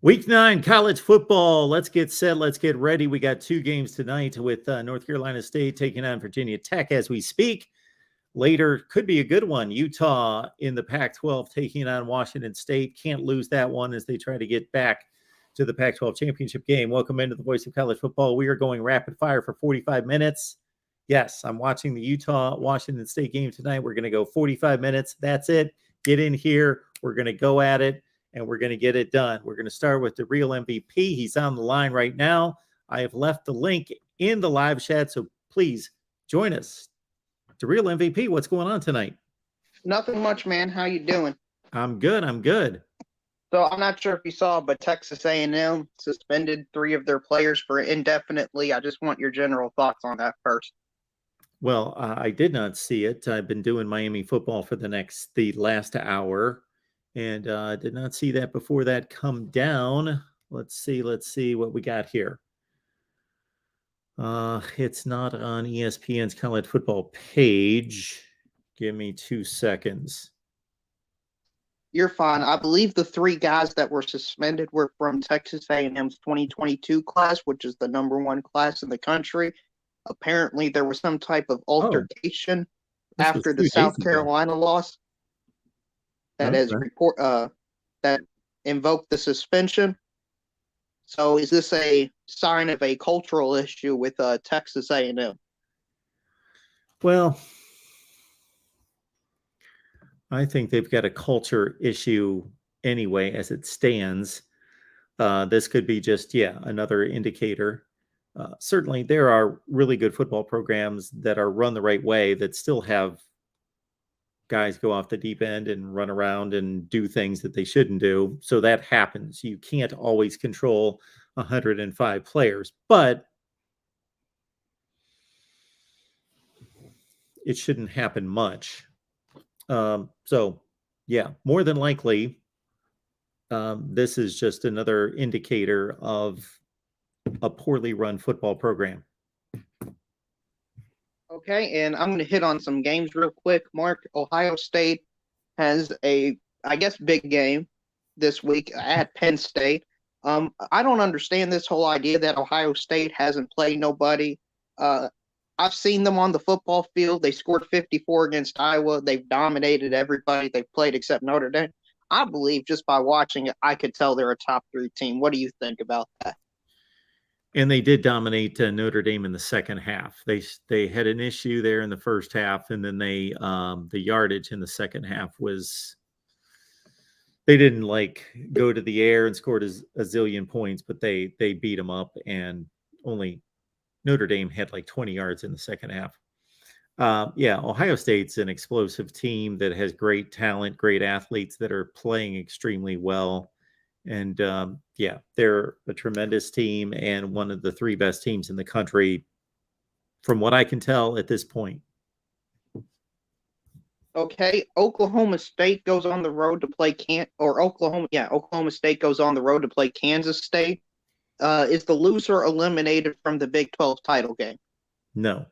Week 9, college football. Let's get set. Let's get ready. We got two games tonight with North Carolina State taking on Virginia Tech as we speak. Later, could be a good one. Utah in the Pac-12 taking on Washington State. Can't lose that one as they try to get back to the Pac-12 championship game. Welcome into the Voice of College Football. We are going rapid fire for 45 minutes. Yes, I'm watching the Utah-Washington State game tonight. We're going to go 45 minutes. That's it. Get in here. We're going to go at it, and we're going to get it done. We're going to start with the real MVP. He's on the line right now. I have left the link in the live chat, so please join us. The real MVP, what's going on tonight? Nothing much, man. How you doing? I'm good. So I'm not sure if you saw, but Texas A&M suspended 3 of their players for indefinitely. I just want your general thoughts on that first. Well, I did not see it. I've been doing Miami football for the last hour, and did not see that before that come down. Let's see what we got here. It's not on ESPN's college football page. Give me 2 seconds. You're fine. I believe the 3 guys that were suspended were from Texas A&M's 2022 class, which is the #1 class in the country. Apparently, there was some type of altercation after the South Carolina loss that that invoked the suspension. So is this a sign of a cultural issue with Texas A&M? Well, I think they've got a culture issue anyway as it stands. This could be just, another indicator. Certainly, there are really good football programs that are run the right way that still have guys go off the deep end and run around and do things that they shouldn't do. So that happens. You can't always control 105 players, but it shouldn't happen much. More than likely, this is just another indicator of a poorly run football program. Okay, and I'm going to hit on some games real quick. Mark, Ohio State has a, big game this week at Penn State. I don't understand this whole idea that Ohio State hasn't played nobody. I've seen them on the football field. They scored 54 against Iowa. They've dominated everybody they've played except Notre Dame. I believe just by watching it, I could tell they're a top 3 team. What do you think about that? And they did dominate Notre Dame in the second half. They had an issue there in the first half, and then the yardage in the second half was they didn't go to the air and scored a zillion points, but they beat them up, and only Notre Dame had 20 yards in the second half. Ohio State's an explosive team that has great talent, great athletes that are playing extremely well. And they're a tremendous team and one of the 3 best teams in the country, from what I can tell at this point. Okay, Oklahoma State goes on the road to play Oklahoma State goes on the road to play Kansas State. Is the loser eliminated from the Big 12 title game? No.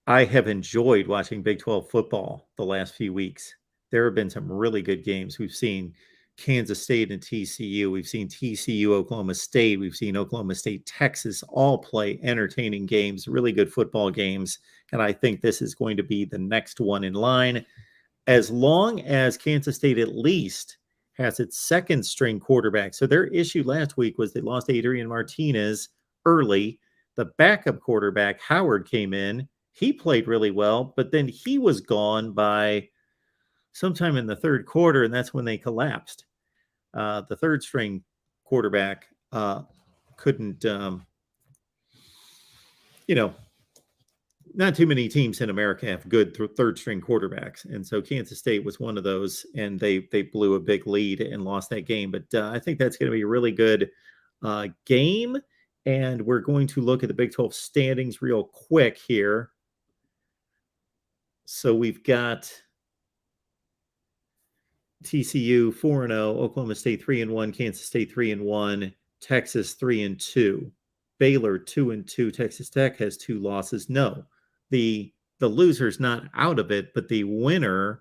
I have enjoyed watching Big 12 football the last few weeks. There have been some really good games. We've seen Kansas State and TCU. We've seen TCU, Oklahoma State. We've seen Oklahoma State, Texas all play entertaining games, really good football games. And I think this is going to be the next one in line. As long as Kansas State at least has its second string quarterback. So their issue last week was they lost Adrian Martinez early. The backup quarterback, Howard, came in. He played really well, but then he was gone by sometime in the third quarter, and that's when they collapsed. The third string quarterback couldn't, not too many teams in America have good third string quarterbacks. And so Kansas State was one of those, and they blew a big lead and lost that game. But I think that's going to be a really good game. And we're going to look at the Big 12 standings real quick here. So we've got TCU 4-0, Oklahoma State 3-1, Kansas State 3-1, Texas 3-2, Baylor 2-2. Texas Tech has 2 losses. No, the loser's not out of it, but the winner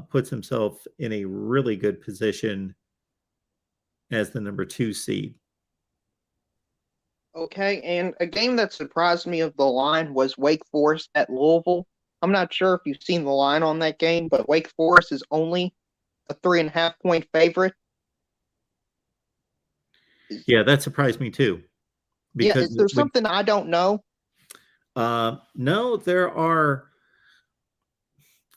puts himself in a really good position as the number 2 seed. Okay, and a game that surprised me of the line was Wake Forest at Louisville. I'm not sure if you've seen the line on that game, but Wake Forest is only a 3.5 point favorite. Yeah, that surprised me too. Yeah, Because is there something I don't know? no, there are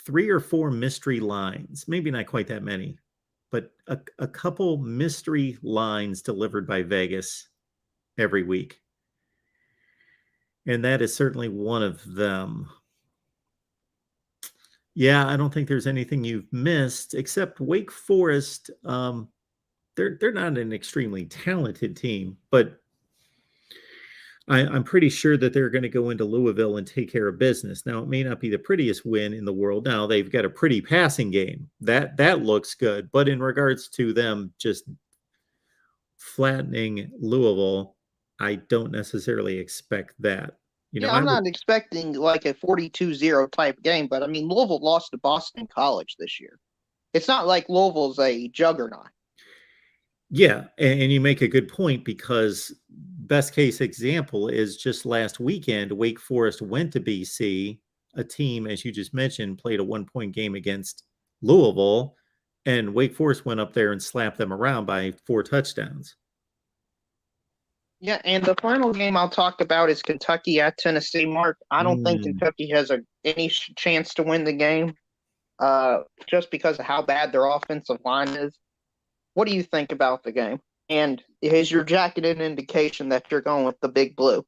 3 or 4 mystery lines, maybe not quite that many, but a couple mystery lines delivered by Vegas every week. And that is certainly one of them. Yeah, I don't think there's anything you've missed except Wake Forest. They're not an extremely talented team, but I'm pretty sure that they're going to go into Louisville and take care of business. Now, it may not be the prettiest win in the world. Now, they've got a pretty passing game. That looks good. But in regards to them just flattening Louisville, I don't necessarily expect that. Yeah, I I'm would. not expecting like a 42-0 type game, but I mean, Louisville lost to Boston College this year. It's not like Louisville's a juggernaut. Yeah, and you make a good point because best case example is just last weekend, Wake Forest went to BC, a team, as you just mentioned, played a 1-point game against Louisville, and Wake Forest went up there and slapped them around by 4 touchdowns. Yeah, and the final game I'll talk about is Kentucky at Tennessee. Mark, I don't think Mm. Kentucky has any chance to win the game, just because of how bad their offensive line is. What do you think about the game? And is your jacket an indication that you're going with the big blue?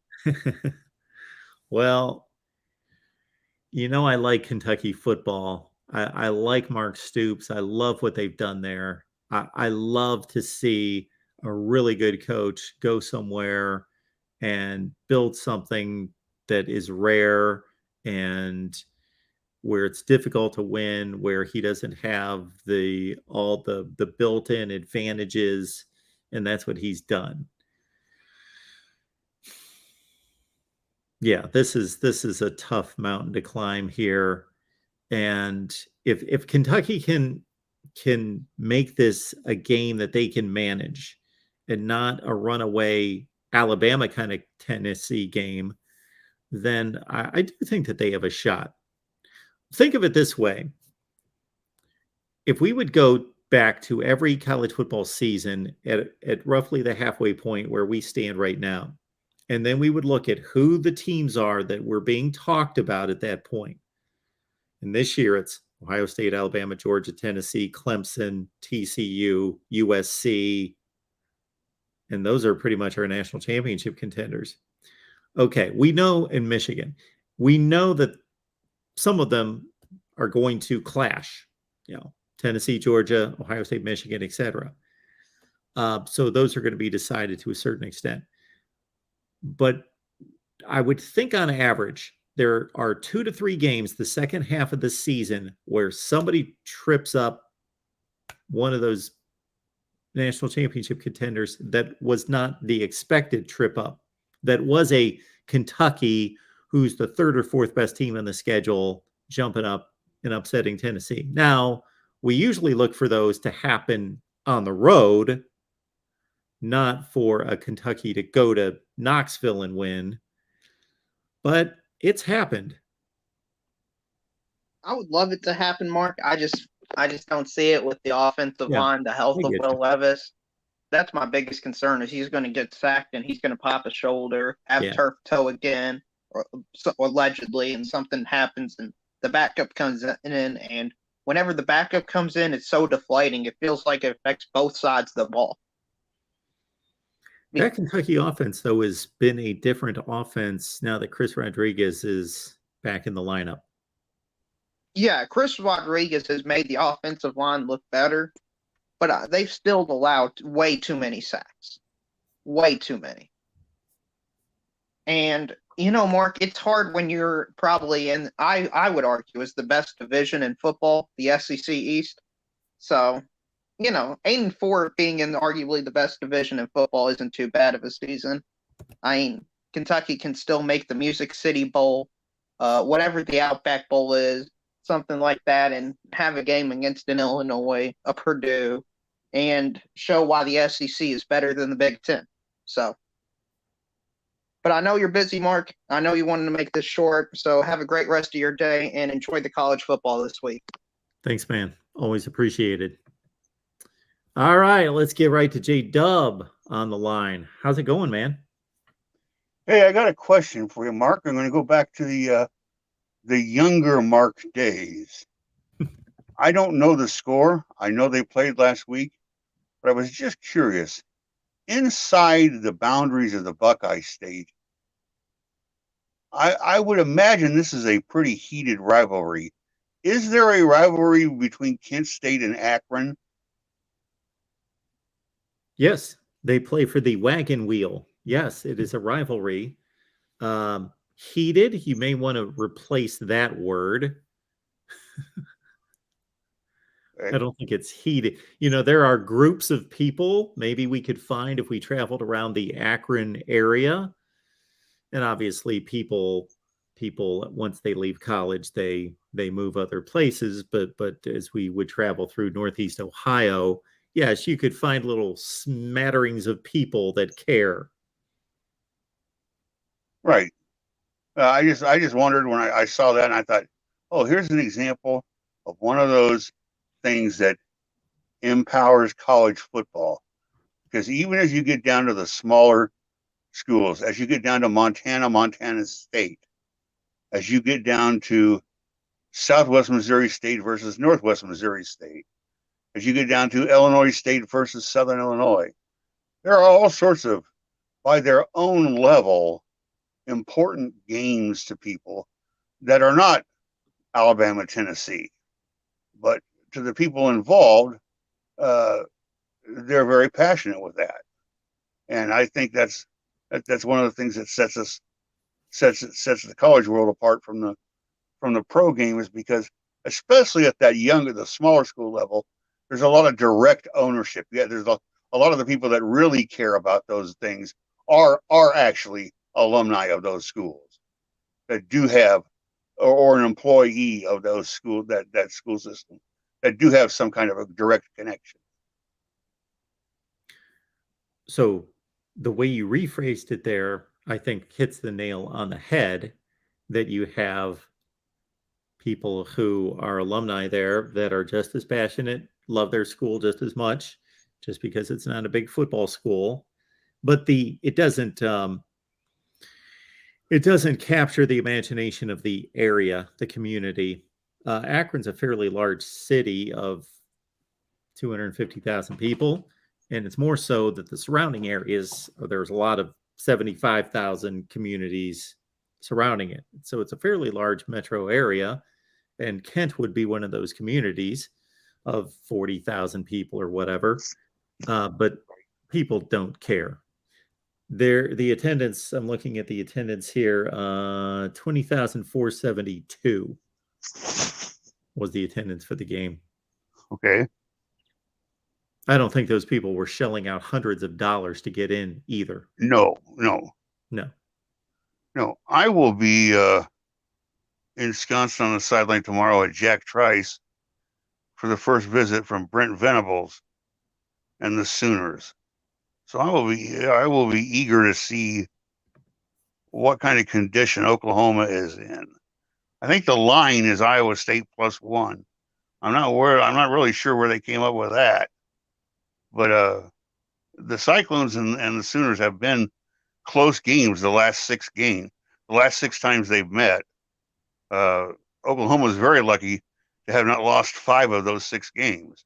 Well, I like Kentucky football. I like Mark Stoops. I love what they've done there. I love to see a really good coach go somewhere and build something that is rare and where it's difficult to win, where he doesn't have all the built-in advantages, and that's what he's done. Yeah, this is a tough mountain to climb here. And if Kentucky can make this a game that they can manage and not a runaway Alabama kind of Tennessee game, then I do think that they have a shot. Think of it this way. If we would go back to every college football season at roughly the halfway point where we stand right now, and then we would look at who the teams are that were being talked about at that point. And this year it's Ohio State, Alabama, Georgia, Tennessee, Clemson, TCU, USC. And those are pretty much our national championship contenders. Okay, we know in Michigan, we know that some of them are going to clash, Tennessee, Georgia, Ohio State, Michigan, etc. So those are going to be decided to a certain extent. But I would think on average, there are 2 to 3 games the second half of the season where somebody trips up one of those national championship contenders that was not the expected trip up, that was a Kentucky who's the 3rd or 4th best team on the schedule jumping up and upsetting Tennessee. Now, we usually look for those to happen on the road, not for a Kentucky to go to Knoxville and win, but it's happened. I would love it to happen, Mark. I just don't see it with the offensive line, the health of Will Levis. That's my biggest concern is he's going to get sacked and he's going to pop a shoulder, have turf toe again, or allegedly, and something happens and the backup comes in, and whenever the backup comes in, it's so deflating. It feels like it affects both sides of the ball. That Kentucky offense, though, has been a different offense now that Chris Rodriguez is back in the lineup. Yeah, Chris Rodriguez has made the offensive line look better, but they've still allowed way too many sacks. Way too many. And, Mark, it's hard when you're probably in, I would argue, is the best division in football, the SEC East. So, 8-4 being in arguably the best division in football isn't too bad of a season. I mean, Kentucky can still make the Music City Bowl, whatever the Outback Bowl is, something like that, and have a game against an Illinois, a Purdue, and show why the SEC is better than the Big Ten. So, but I know you're busy, Mark. I know you wanted to make this short. So have a great rest of your day and enjoy the college football this week. Thanks, man. Always appreciated. All right, let's get right to J Dub on the line. How's it going, man? Hey, I got a question for you, Mark. I'm going to go back to the younger Mark days. I don't know the score. I know they played last week, but I was just curious. Inside the boundaries of the Buckeye State, I would imagine this is a pretty heated rivalry. Is there a rivalry between Kent State and Akron? Yes, they play for the wagon wheel. Yes, it is a rivalry. Heated, you may want to replace that word. I don't think it's heated. You know, there are groups of people maybe we could find if we traveled around the Akron area. And obviously people once they leave college, they move other places. But as we would travel through Northeast Ohio, yes, you could find little smatterings of people that care. Right. I just wondered when I saw that, and I thought, oh, here's an example of one of those things that empowers college football. Because even as you get down to the smaller schools, as you get down to Montana State, as you get down to Southwest Missouri State versus Northwest Missouri State, as you get down to Illinois State versus Southern Illinois, there are all sorts of, by their own level, important games to people that are not Alabama, Tennessee, but to the people involved, they're very passionate with that, and I think that's one of the things that sets the college world apart from the pro game, is because especially at that the smaller school level, there's a lot of direct ownership. Yeah, there's a lot of the people that really care about those things are actually alumni of those schools that do have, or an employee of those that school system, that do have some kind of a direct connection. So the way you rephrased it there, I think hits the nail on the head, that you have people who are alumni there that are just as passionate, love their school just as much, just because it's not a big football school. But it doesn't capture the imagination of the area, the community. Akron's a fairly large city of 250,000 people, and it's more so that the surrounding areas, there's a lot of 75,000 communities surrounding it. So it's a fairly large metro area, and Kent would be one of those communities of 40,000 people or whatever. But people don't care. The attendance, I'm looking at the attendance here, 20,472 was the attendance for the game. Okay. I don't think those people were shelling out hundreds of dollars to get in either. No. I will be ensconced on the sideline tomorrow at Jack Trice for the first visit from Brent Venables and the Sooners. So I will be eager to see what kind of condition Oklahoma is in. I think the line is Iowa State +1. I'm not really sure where they came up with that, but the Cyclones and the Sooners have been close games the last 6 times they've met. Oklahoma was very lucky to have not lost 5 of those 6 games.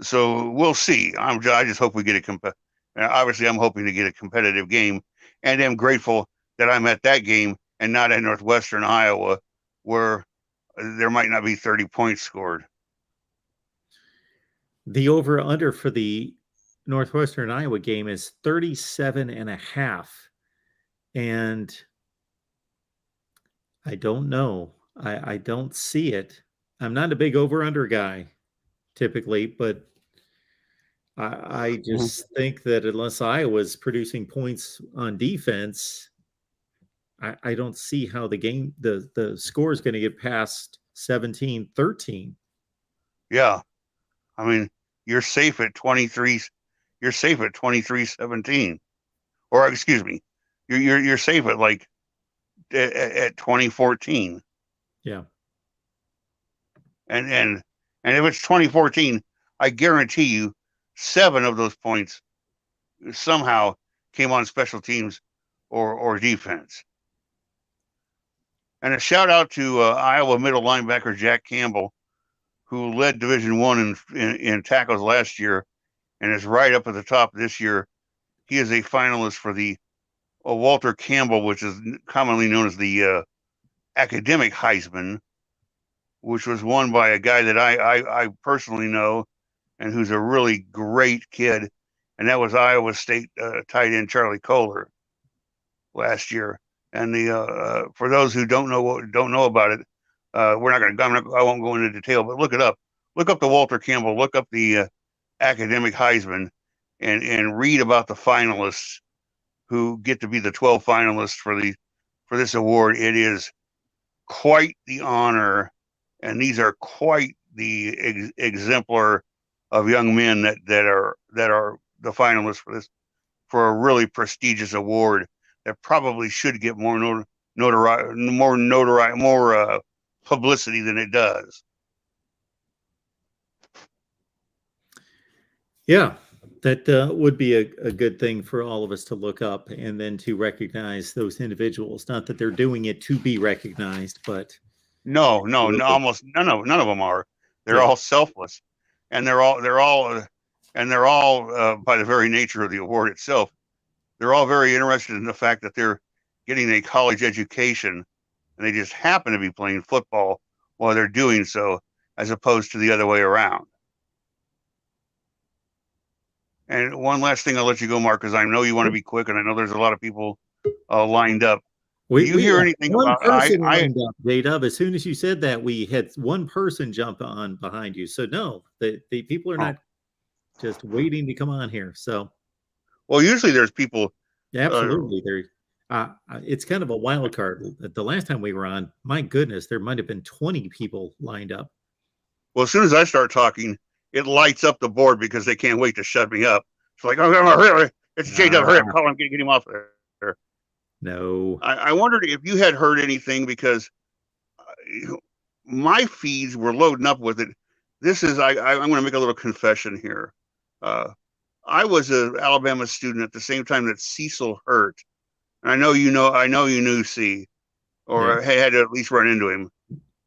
So we'll see. I just hope we get obviously I'm hoping to get a competitive game, and I'm grateful that I'm at that game and not in Northwestern Iowa, where there might not be 30 points scored. The over-under for the Northwestern Iowa game is 37.5. And I don't know. I don't see it. I'm not a big over-under guy typically, but I just think that unless Iowa's producing points on defense, I don't see how the score is going to get past 17-13. Yeah. I mean, you're safe at 23. You're safe at 23-17, or excuse me, you're safe at like at 2014. Yeah. And if it's 2014, I guarantee you 7 of those points somehow came on special teams or defense. And a shout out to Iowa middle linebacker Jack Campbell, who led Division I in tackles last year and is right up at the top this year. He is a finalist for the Walter Campbell, which is commonly known as the academic Heisman, which was won by a guy that I personally know and who's a really great kid, and that was Iowa State tight end Charlie Kohler last year. And the for those who don't know about it, we're not going to. I won't go into detail, but look it up. Look up the Walter Campbell. Look up the academic Heisman, and read about the finalists who get to be the 12 finalists for this award. It is quite the honor, and these are quite the exemplar of young men that are the finalists for a really prestigious award that probably should get more publicity than it does. Yeah, that would be a good thing for all of us to look up and then to recognize those individuals. Not that they're doing it to be recognized, but no, almost none of them are. They're all selfless, and they're all by the very nature of the award itself, they're all very interested in the fact that they're getting a college education, and they just happen to be playing football while they're doing so, as opposed to the other way around. And one last thing, I'll let you go, Mark, because I know you want to be quick, and I know there's a lot of people lined up. Do you hear anything about J-Dub? As soon as you said that, we had one person jump on behind you. So no, the people are not just waiting to come on here. So, well, usually there's people. Absolutely, it's kind of a wild card. The last time we were on, my goodness, there might have been 20 people lined up. Well, as soon as I start talking, it lights up the board because they can't wait to shut me up. It's like, oh, it's J-Dub, hurry up, call him, get him off there. No. I wondered if you had heard anything, because my feeds were loading up with it. This is, I'm going to make a little confession here. I was an Alabama student at the same time that Cecil Hurt. And I know you knew C, or had to at least run into him.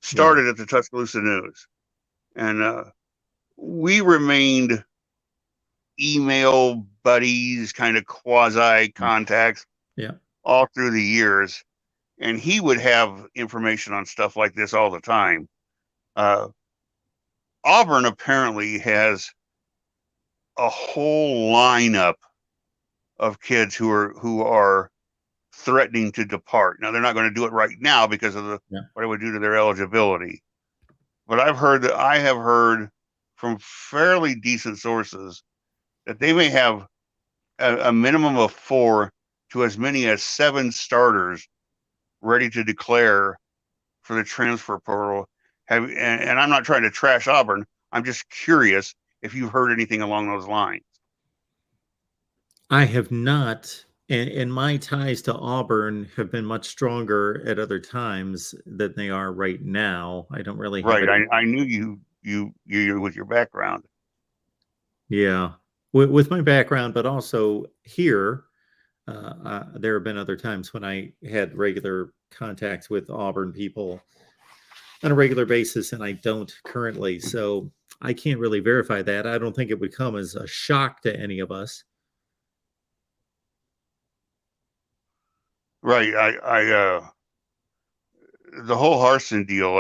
Started at the Tuscaloosa News. And we remained email buddies, kind of quasi contacts. Yeah. All through the years, and he would have information on stuff like this all the time. Auburn apparently has a whole lineup of kids who are threatening to depart. Now, they're not going to do it right now because of what it would do to their eligibility. But I have heard from fairly decent sources that they may have a minimum of 4 to as many as 7 starters ready to declare for the transfer portal. And I'm not trying to trash Auburn. I'm just curious if you've heard anything along those lines. I have not. And my ties to Auburn have been much stronger at other times than they are right now. I don't really have right. I knew you with your background. Yeah, with my background, but also here. There have been other times when I had regular contacts with Auburn people on a regular basis, and I don't currently. So I can't really verify that. I don't think it would come as a shock to any of us. Right. The whole Harsin deal,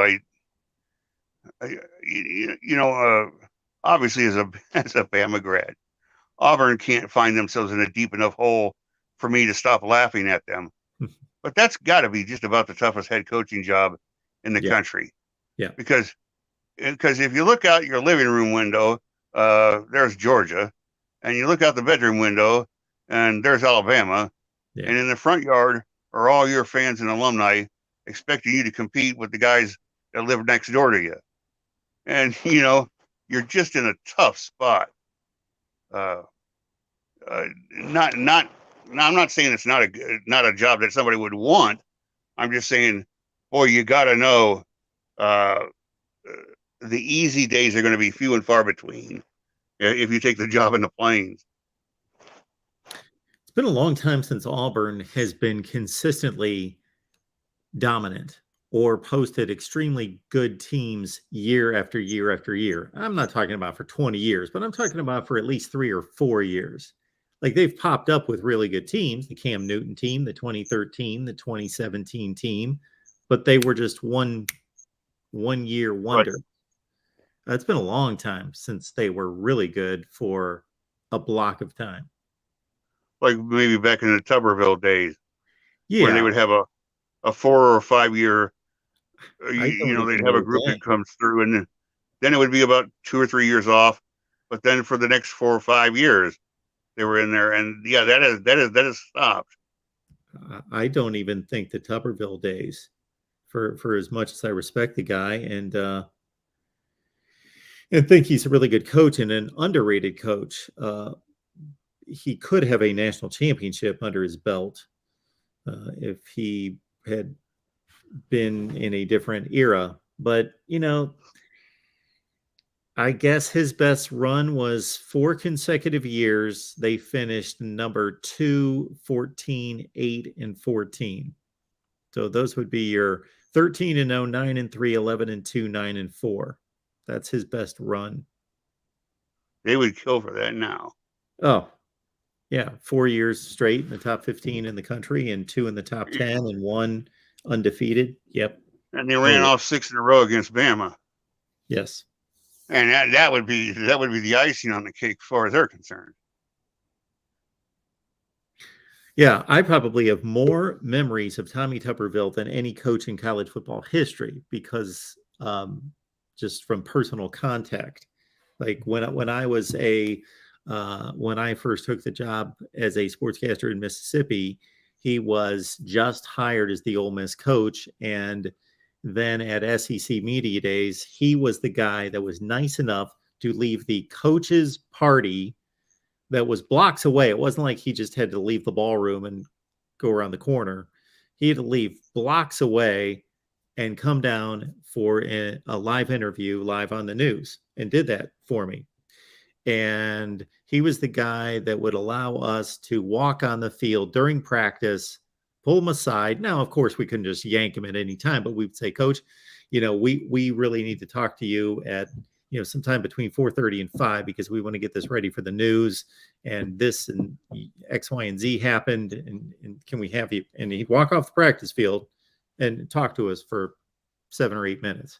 obviously as a Bama grad, Auburn can't find themselves in a deep enough hole for me to stop laughing at them. But that's got to be just about the toughest head coaching job in the country. Yeah. Because if you look out your living room window, there's Georgia, and you look out the bedroom window, and there's Alabama, and in the front yard are all your fans and alumni expecting you to compete with the guys that live next door to you. And, you're just in a tough spot. I'm not saying it's not a job that somebody would want. I'm just saying, boy, you got to know the easy days are going to be few and far between if you take the job in the Plains. It's been a long time since Auburn has been consistently dominant or posted extremely good teams year after year after year. I'm not talking about for 20 years, but I'm talking about for at least 3 or 4 years. Like they've popped up with really good teams, the Cam Newton team, the 2013, the 2017 team, but they were just one year wonder. Right. It's been a long time since they were really good for a block of time. Like maybe back in the Tuberville days, where they would have a 4 or 5 year, they'd have a group that comes through, and then it would be about 2 or 3 years off. But then for the next 4 or 5 years, they were in there, and yeah, that has stopped. I don't even think the Tuberville days, for as much as I respect the guy and think he's a really good coach and an underrated coach, he could have a national championship under his belt if he had been in a different era. But, I guess his best run was 4 consecutive years. They finished number 2, 14, 8, and 14. So those would be your 13-0, 9-3, 11-2, 9-4. That's his best run. They would kill for that now. Oh, yeah. 4 years straight in the top 15 in the country and 2 in the top 10 and 1 undefeated. Yep. And they ran off 6 in a row against Bama. Yes. And that would be the icing on the cake as far as they're concerned. Yeah, I probably have more memories of Tommy Tuberville than any coach in college football history because just from personal contact. Like when I was when I first took the job as a sportscaster in Mississippi, he was just hired as the Ole Miss coach, and then at SEC Media Days, he was the guy that was nice enough to leave the coach's party that was blocks away. It wasn't like he just had to leave the ballroom and go around the corner. He had to leave blocks away and come down for a live interview live on the news, and did that for me. And he was the guy that would allow us to walk on the field during practice, pull him aside. Now, of course, we couldn't just yank him at any time, but we'd say, Coach, we really need to talk to you at, sometime between 4:30 and 5, because we want to get this ready for the news, and this and X, Y, and Z happened. And can we have you? And he'd walk off the practice field and talk to us for 7 or 8 minutes.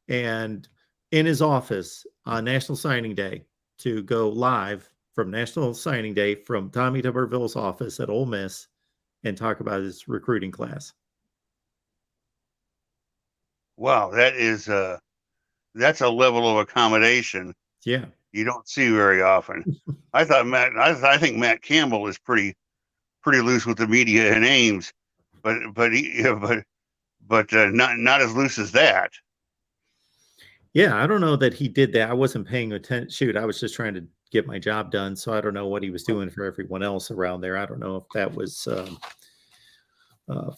And in his office on National Signing Day, to go live from National Signing Day from Tommy Tuberville's office at Ole Miss and talk about his recruiting class. Wow, that's a level of accommodation. Yeah, you don't see very often. I think Matt Campbell is pretty loose with the media and Ames, but not as loose as that. Yeah, I don't know that he did that. I wasn't paying attention. Shoot, I was just trying to get my job done, so I don't know what he was doing for everyone else around there. I don't know if that was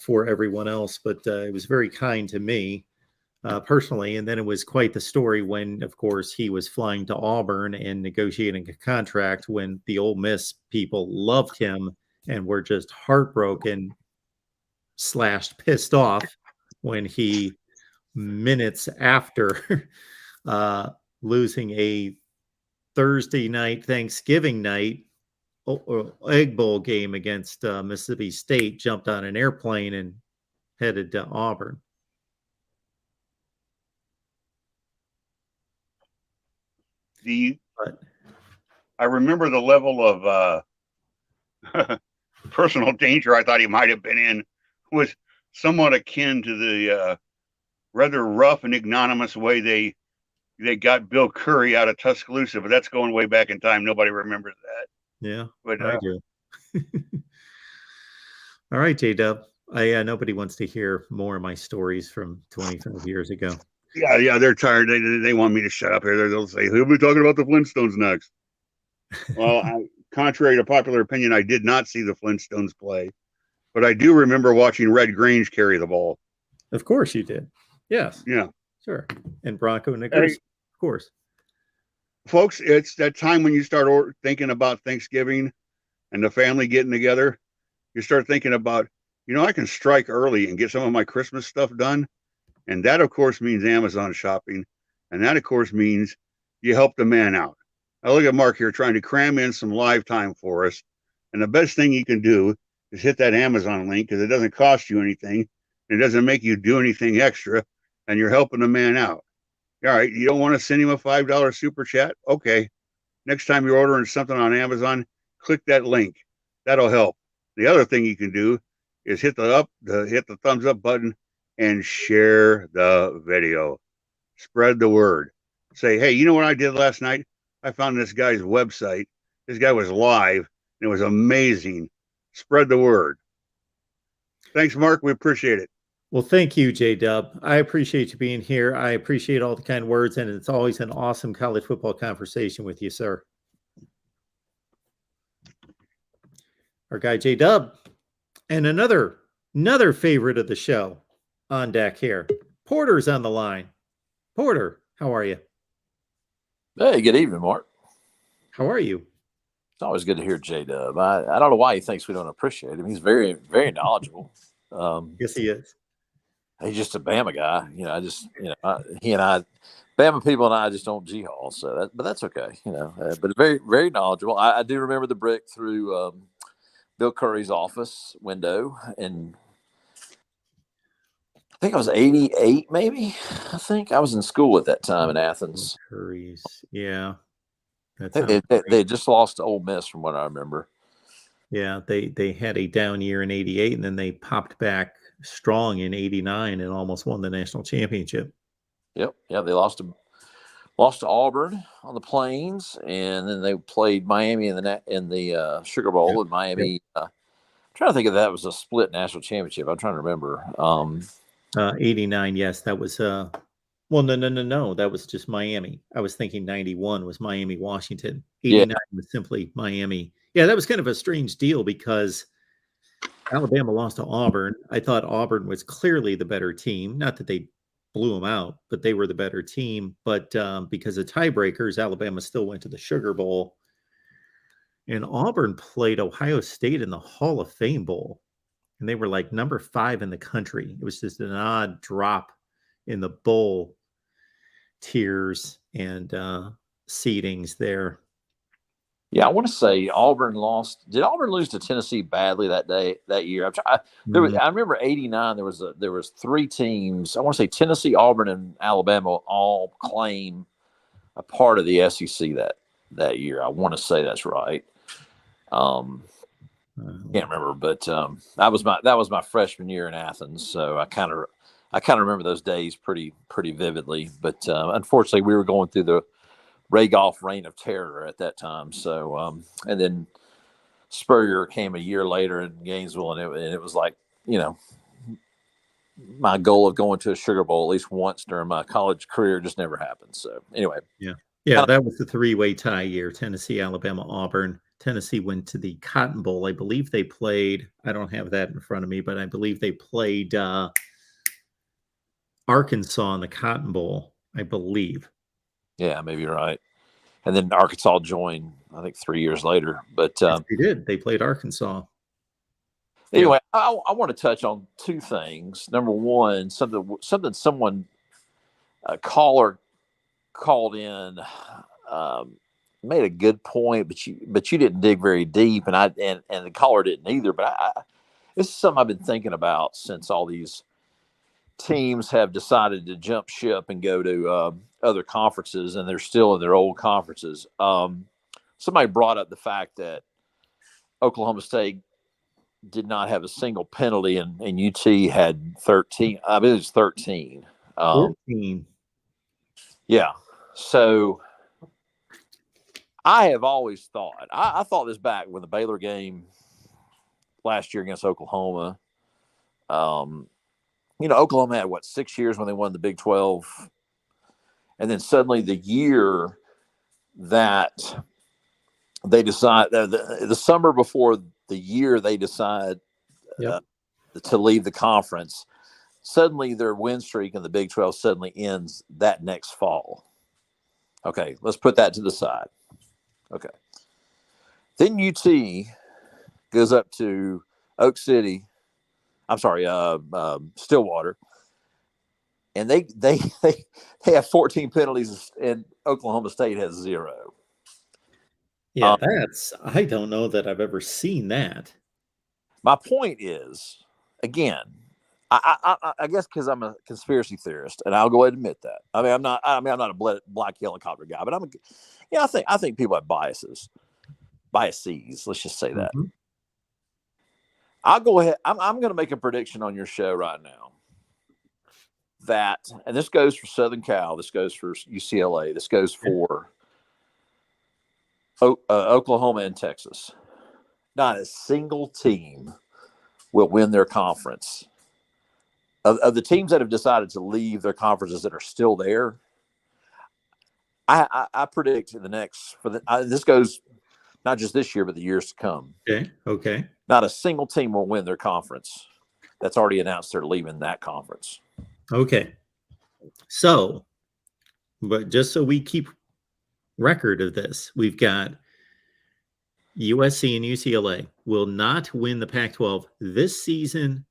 for everyone else, but it was very kind to me personally. And then it was quite the story when, of course, he was flying to Auburn and negotiating a contract, when the Ole Miss people loved him and were just heartbroken / pissed off when he, minutes after losing a Thursday night, Thanksgiving night Egg Bowl game against Mississippi State, jumped on an airplane and headed to Auburn. I remember the level of personal danger I thought he might have been in was somewhat akin to the rather rough and ignominious way they got Bill Curry out of Tuscaloosa, but that's going way back in time. Nobody remembers that. Yeah, but I do. All right, J-Dub. Nobody wants to hear more of my stories from 25 years ago. Yeah, they're tired. They want me to shut up here. They'll say, "Who'll be talking about the Flintstones next?" Well, contrary to popular opinion, I did not see the Flintstones play, but I do remember watching Red Grange carry the ball. Of course you did. Yes. Yeah. Sure. And Bronco Niggers, Hey, of course. folks, it's that time when you start thinking about Thanksgiving and the family getting together. You start thinking about, I can strike early and get some of my Christmas stuff done. And that, of course, means Amazon shopping. And that, of course, means you help the man out. Now, look at Mark here trying to cram in some live time for us. And the best thing you can do is hit that Amazon link because it doesn't cost you anything. It doesn't make you do anything extra. And you're helping the man out. All right. You don't want to send him a $5 super chat? Okay. Next time you're ordering something on Amazon, click that link. That'll help. The other thing you can do is hit the thumbs up button and share the video. Spread the word. Say, hey, you know what I did last night? I found this guy's website. This guy was live, and it was amazing. Spread the word. Thanks, Mark. We appreciate it. Well, thank you, J-Dub. I appreciate you being here. I appreciate all the kind words, and it's always an awesome college football conversation with you, sir. Our guy, J-Dub. And another favorite of the show on deck here. Porter's on the line. Porter, how are you? Hey, good evening, Mark. How are you? It's always good to hear J-Dub. I don't know why he thinks we don't appreciate him. He's very, very knowledgeable. Yes, he is. He's just a Bama guy. He and I, Bama people and I just don't G-haul. But that's okay. But very, very knowledgeable. I do remember the brick through Bill Curry's office window, and I think I was 88, maybe. I think I was in school at that time in Athens. Curry's, yeah. They just lost to Ole Miss, from what I remember. Yeah, they had a down year in 88, and then they popped back strong in 89 and almost won the national championship. Yep. Yeah, they lost to Auburn on the Plains, and then they played Miami in the Sugar Bowl. And Miami, I'm trying to think if that was a split national championship. I'm trying to remember. 89, yes, that was well, no, that was just Miami. I was thinking 91 was Miami, Washington. 89 was simply Miami. Yeah, that was kind of a strange deal because Alabama lost to Auburn. I thought Auburn was clearly the better team. Not that they blew them out, but they were the better team. But because of tiebreakers, Alabama still went to the Sugar Bowl. And Auburn played Ohio State in the Hall of Fame Bowl. And they were like number 5 in the country. It was just an odd drop in the bowl tiers and seedings there. Yeah, I want to say Auburn lost. Did Auburn lose to Tennessee badly that year? I remember 89. There was 3 teams. I want to say Tennessee, Auburn, and Alabama all claim a part of the SEC that year. I want to say that's right. Can't remember, but that was my freshman year in Athens. So I kind of remember those days pretty vividly. But unfortunately, we were going through the Ray Goff reign of terror at that time. So, and then Spurrier came a year later in Gainesville, and it was like, my goal of going to a Sugar Bowl at least once during my college career just never happened. So anyway. Yeah, that was the 3-way tie year, Tennessee, Alabama, Auburn. Tennessee went to the Cotton Bowl. I believe they played, I don't have that in front of me, but I believe they played Arkansas in the Cotton Bowl, I believe. Yeah, maybe you're right. And then Arkansas joined, I think, 3 years later. But yes, they did. They played Arkansas. Anyway, I want to touch on 2 things. Number one, something someone, a caller called in, made a good point, but you didn't dig very deep, and the caller didn't either. But this is something I've been thinking about since all these teams have decided to jump ship and go to other conferences, and they're still in their old conferences. Somebody brought up the fact that Oklahoma State did not have a single penalty, and UT had 13. I mean, it was 13. 14. Yeah. So I have always thought, I thought this back when the Baylor game last year against Oklahoma. Oklahoma had 6 years when they won the Big 12 And then suddenly the year that they decide, the summer before the year they decide to leave the conference, suddenly their win streak in the Big 12 suddenly ends that next fall. Okay, let's put that to the side. Okay. Then UT goes up to Stillwater, and they have 14 penalties, and Oklahoma State has 0. Yeah, I don't know that I've ever seen that. My point is, again, I guess because I'm a conspiracy theorist, and I'll go ahead and admit that. I'm not a black helicopter guy, but I think people have biases. Let's just say that. Mm-hmm. I'll go ahead. I'm going to make a prediction on your show right now that, and this goes for Southern Cal, this goes for UCLA, this goes for Oklahoma and Texas. Not a single team will win their conference. Of the teams that have decided to leave their conferences that are still there, I predict this goes not just this year, but the years to come. Okay. Not a single team will win their conference that's already announced they're leaving that conference. Okay. So, but just so we keep record of this, we've got USC and UCLA will not win the Pac-12 this season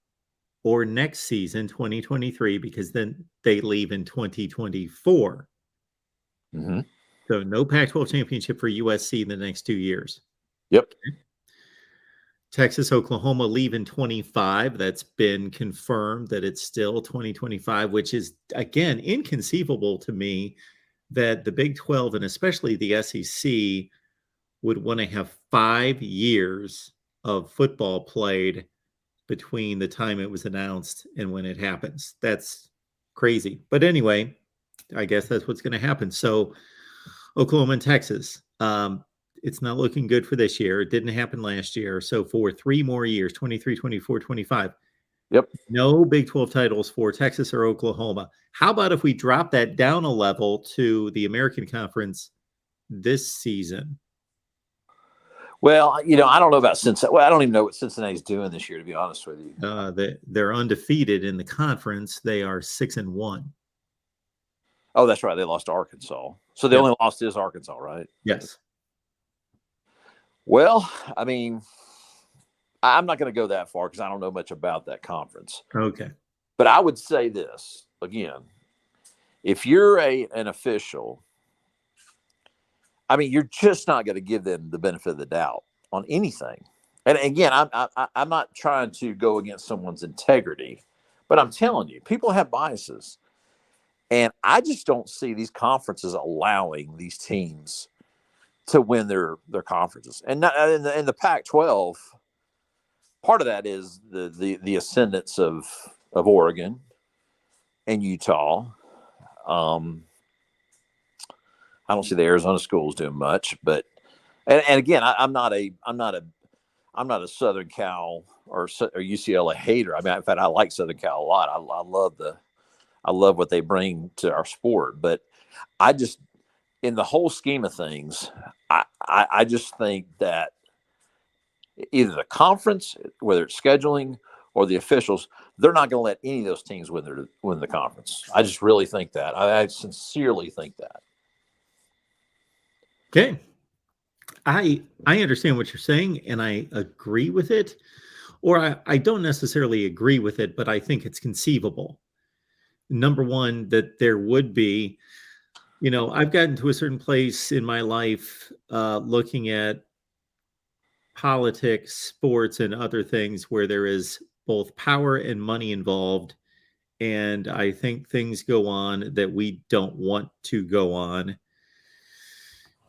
or next season, 2023, because then they leave in 2024. Mm-hmm. So no Pac-12 championship for USC in the next 2 years. Yep. Okay. Texas, Oklahoma leave in 25. That's been confirmed that it's still 2025, which is, again, inconceivable to me that the Big 12 and especially the SEC would want to have 5 years of football played between the time it was announced and when it happens. That's crazy. But anyway, I guess that's what's going to happen. So Oklahoma and Texas, it's not looking good for this year. It didn't happen last year. So for 3 more years, 23, 24, 25, yep, no Big 12 titles for Texas or Oklahoma. How about if we drop that down a level to the American Conference this season? Well, I don't know about Cincinnati. Well, I don't even know what Cincinnati's doing this year, to be honest with you. They're undefeated in the conference. They are 6-1. Oh, that's right. They lost to Arkansas. So the only loss is Arkansas, right? Yes. Well, I mean, I'm not going to go that far because I don't know much about that conference. Okay. But I would say this, again, if you're an official, I mean, you're just not going to give them the benefit of the doubt on anything. And again, I'm not trying to go against someone's integrity, but I'm telling you, people have biases. And I just don't see these conferences allowing these teams to win their conferences. And in the Pac-12, part of that is the ascendance of Oregon and Utah. I don't see the Arizona schools doing much, but and again, I'm not a Southern Cal or UCLA hater. I mean, in fact, I like Southern Cal a lot. I love what they bring to our sport, but I just, in the whole scheme of things, I just think that either the conference, whether it's scheduling or the officials, they're not going to let any of those teams win the conference. I just really think that. I sincerely think that. Okay. I understand what you're saying, and I agree with it. Or I don't necessarily agree with it, but I think it's conceivable. Number one, that there would be, I've gotten to a certain place in my life looking at politics, sports, and other things where there is both power and money involved. And I think things go on that we don't want to go on.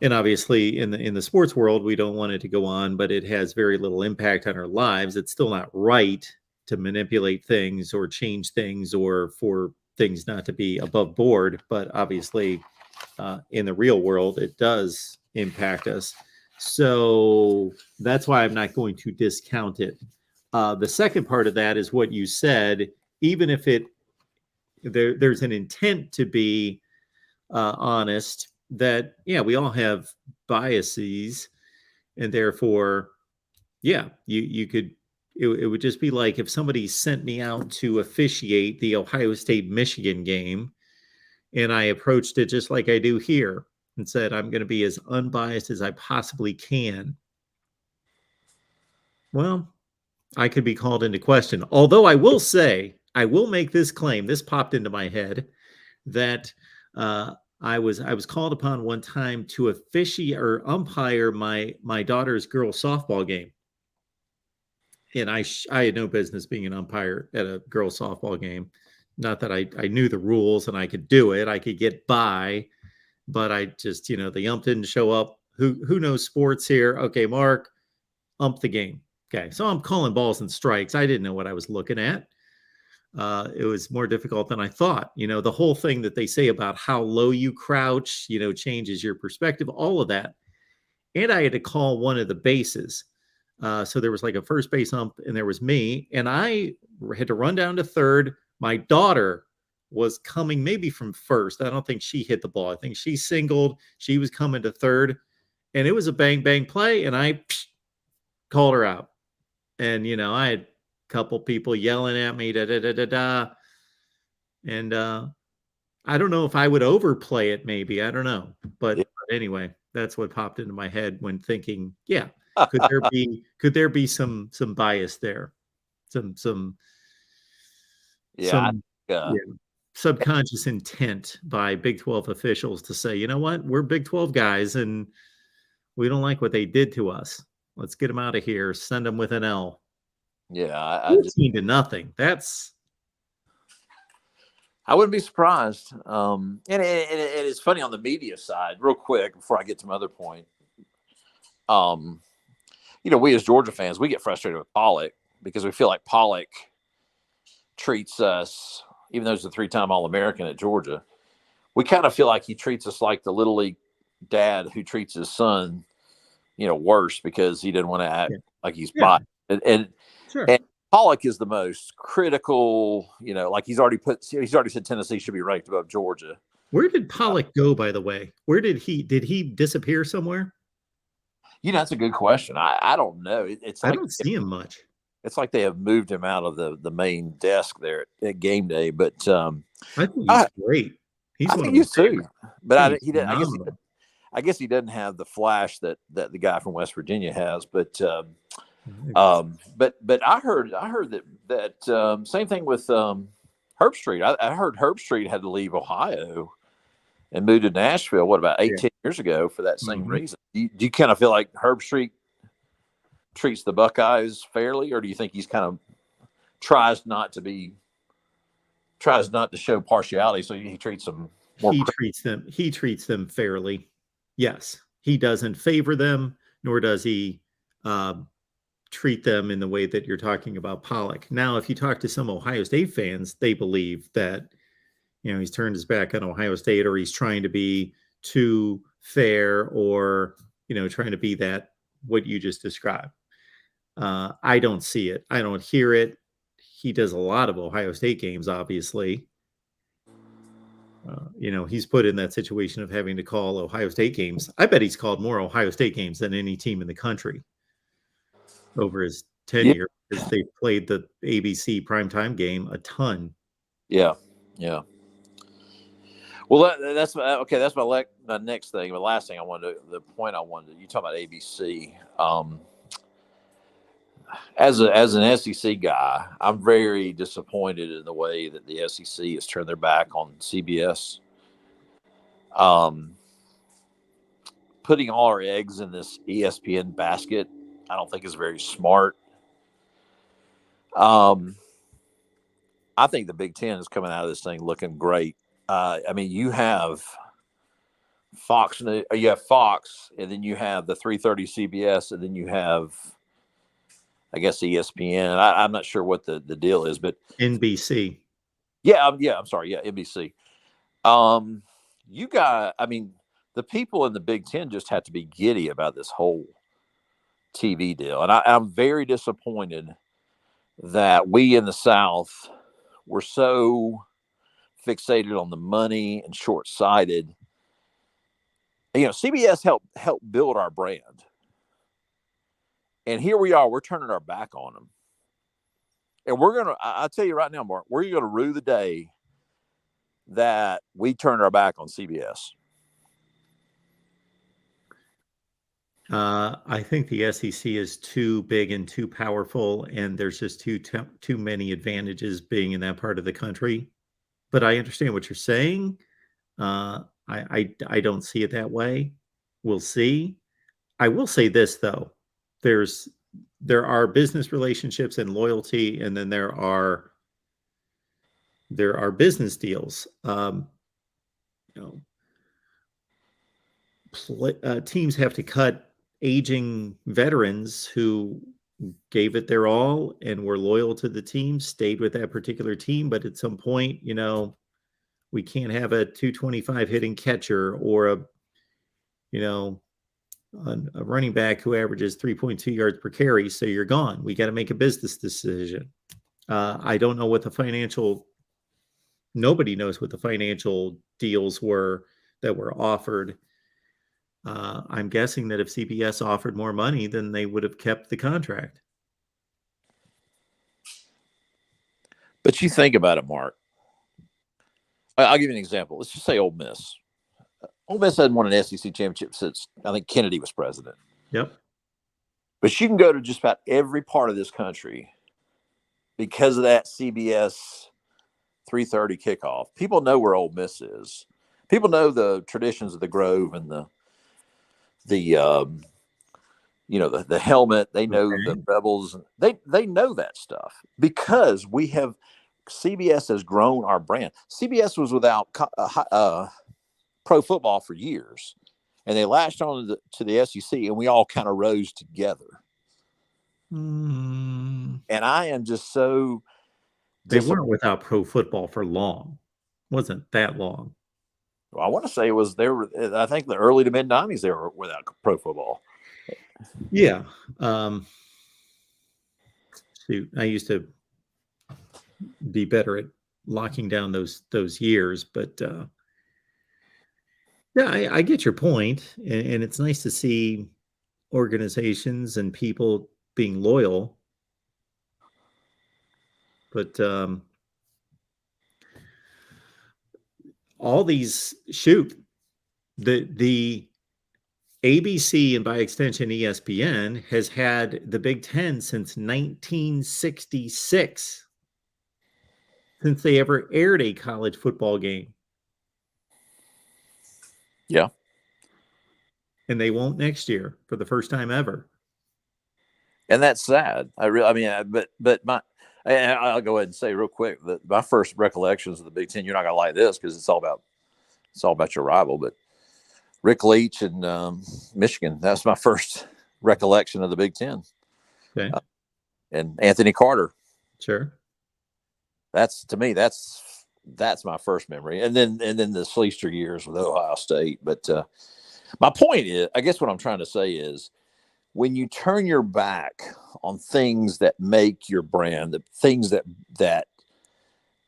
And obviously in the sports world, we don't want it to go on, but it has very little impact on our lives. It's still not right to manipulate things or change things or for things not to be above board. But obviously in the real world, it does impact us. So that's why I'm not going to discount it. The second part of that is what you said, even if there's an intent to be honest that, yeah, we all have biases, and therefore, yeah, you could, it would just be like if somebody sent me out to officiate the Ohio State Michigan game, and I approached it just like I do here and said, I'm going to be as unbiased as I possibly can. Well, I could be called into question. Although I will say, I will make this claim. This popped into my head that I was called upon one time to officiate or umpire my daughter's girls softball game, and I had no business being an umpire at a girls softball game. Not that I knew the rules and I could do it. I could get by, but I just, the ump didn't show up. Who knows sports here? Okay, Mark, ump the game. Okay, so I'm calling balls and strikes. I didn't know what I was looking at. It was more difficult than I thought. The whole thing that they say about how low you crouch, changes your perspective, all of that. And I had to call one of the bases. So there was like a first base ump and there was me. And I had to run down to third. My daughter was coming maybe from first. I don't think she hit the ball. I think she singled. She was coming to third. And it was a bang, bang play. And I called her out. And, I had couple people yelling at me, da. And I don't know if I would overplay it, maybe. I don't know. But anyway, that's what popped into my head when thinking, yeah, could there be some bias there? Some subconscious intent by Big 12 officials to say, you know what, we're Big 12 guys and we don't like what they did to us. Let's get them out of here. Send them with an L. Yeah, I just 14 to nothing. I wouldn't be surprised. And it's funny on the media side, real quick, before I get to my other point. We as Georgia fans, we get frustrated with Pollock because we feel like Pollock treats us, even though he's a 3-time All-American at Georgia, we kind of feel like he treats us like the Little League dad who treats his son, worse because he didn't want to act like he's biased. And Pollock is the most critical, like he's already said Tennessee should be ranked above Georgia. Where did Pollock go, by the way? Where did he disappear somewhere? That's a good question. I don't know. I don't see him much. It's like they have moved him out of the main desk there at game day. But I think he's great. I think he's too. But I guess he doesn't have the flash that the guy from West Virginia has. But I heard that same thing with Herbstreit. I heard Herbstreit had to leave Ohio and moved to Nashville. What about 10 years ago for that same reason? Do you kind of feel like Herbstreit treats the Buckeyes fairly, or do you think he's kind of tries not to show partiality, so he treats them more? He treats them fairly. Yes, he doesn't favor them, nor does he treat them in the way that you're talking about Pollock. Now, if you talk to some Ohio State fans, they believe that he's turned his back on Ohio State, or he's trying to be too fair, or trying to be that what you just described. I don't see it. I don't hear it. He does a lot of Ohio State games, obviously. He's put in that situation of having to call Ohio State games. I bet he's called more Ohio State games than any team in the country over his tenure, because they've played the ABC primetime game a ton. Yeah. Well, that's okay. That's my next thing. The last thing you talk about ABC. As an SEC guy, I'm very disappointed in the way that the SEC has turned their back on CBS. Putting all our eggs in this ESPN basket, I don't think is very smart. I think the Big Ten is coming out of this thing looking great. You have Fox, and then you have the 3:30 CBS, and then you have, I guess, ESPN. I'm not sure what the deal is, but NBC. I'm sorry. Yeah, NBC. The people in the Big Ten just have to be giddy about this whole TV deal. And I'm very disappointed that we in the South were so fixated on the money and short-sighted. CBS helped build our brand. And here we are, we're turning our back on them. And I'll tell you right now, Mark, we're going to rue the day that we turned our back on CBS. I think the SEC is too big and too powerful, and there's just too many advantages being in that part of the country. But I understand what you're saying. I don't see it that way. We'll see. I will say this though: there are business relationships and loyalty, and then there are business deals. Teams have to cut aging veterans who gave it their all and were loyal to the team, stayed with that particular team. But at some point, we can't have a 225 hitting catcher or a running back who averages 3.2 yards per carry. So you're gone. We got to make a business decision. I don't know what nobody knows what the financial deals were that were offered. I'm guessing that if CBS offered more money, then they would have kept the contract. But you think about it, Mark. I'll give you an example. Let's just say Ole Miss. Ole Miss hadn't won an SEC championship since I think Kennedy was president. Yep. But you can go to just about every part of this country because of that CBS 3:30 kickoff. People know where Ole Miss is. People know the traditions of the Grove and the helmet. They know the Rebels. They know that stuff because CBS has grown our brand. CBS was without pro football for years, and they latched on to the SEC, and we all kind of rose together. And I am just so. They weren't without pro football for long. Wasn't that long? Well, I want to say I think the early to mid 90s they were without pro football. Yeah. Shoot, I used to be better at locking down those years, but yeah, I get your point, and it's nice to see organizations and people being loyal, but all these the ABC and by extension ESPN has had the Big Ten since 1966, since they ever aired a college football game. Yeah. And they won't next year for the first time ever. And that's sad. I'll go ahead and say real quick that my first recollections of the Big Ten, you're not going to like this because it's all about your rival, but Rick Leach and Michigan, that's my first recollection of the Big Ten. Okay. And Anthony Carter. Sure. That's my first memory. And then the Sleester years with Ohio State. But my point is, I guess what I'm trying to say is, when you turn your back on things that make your brand, the things that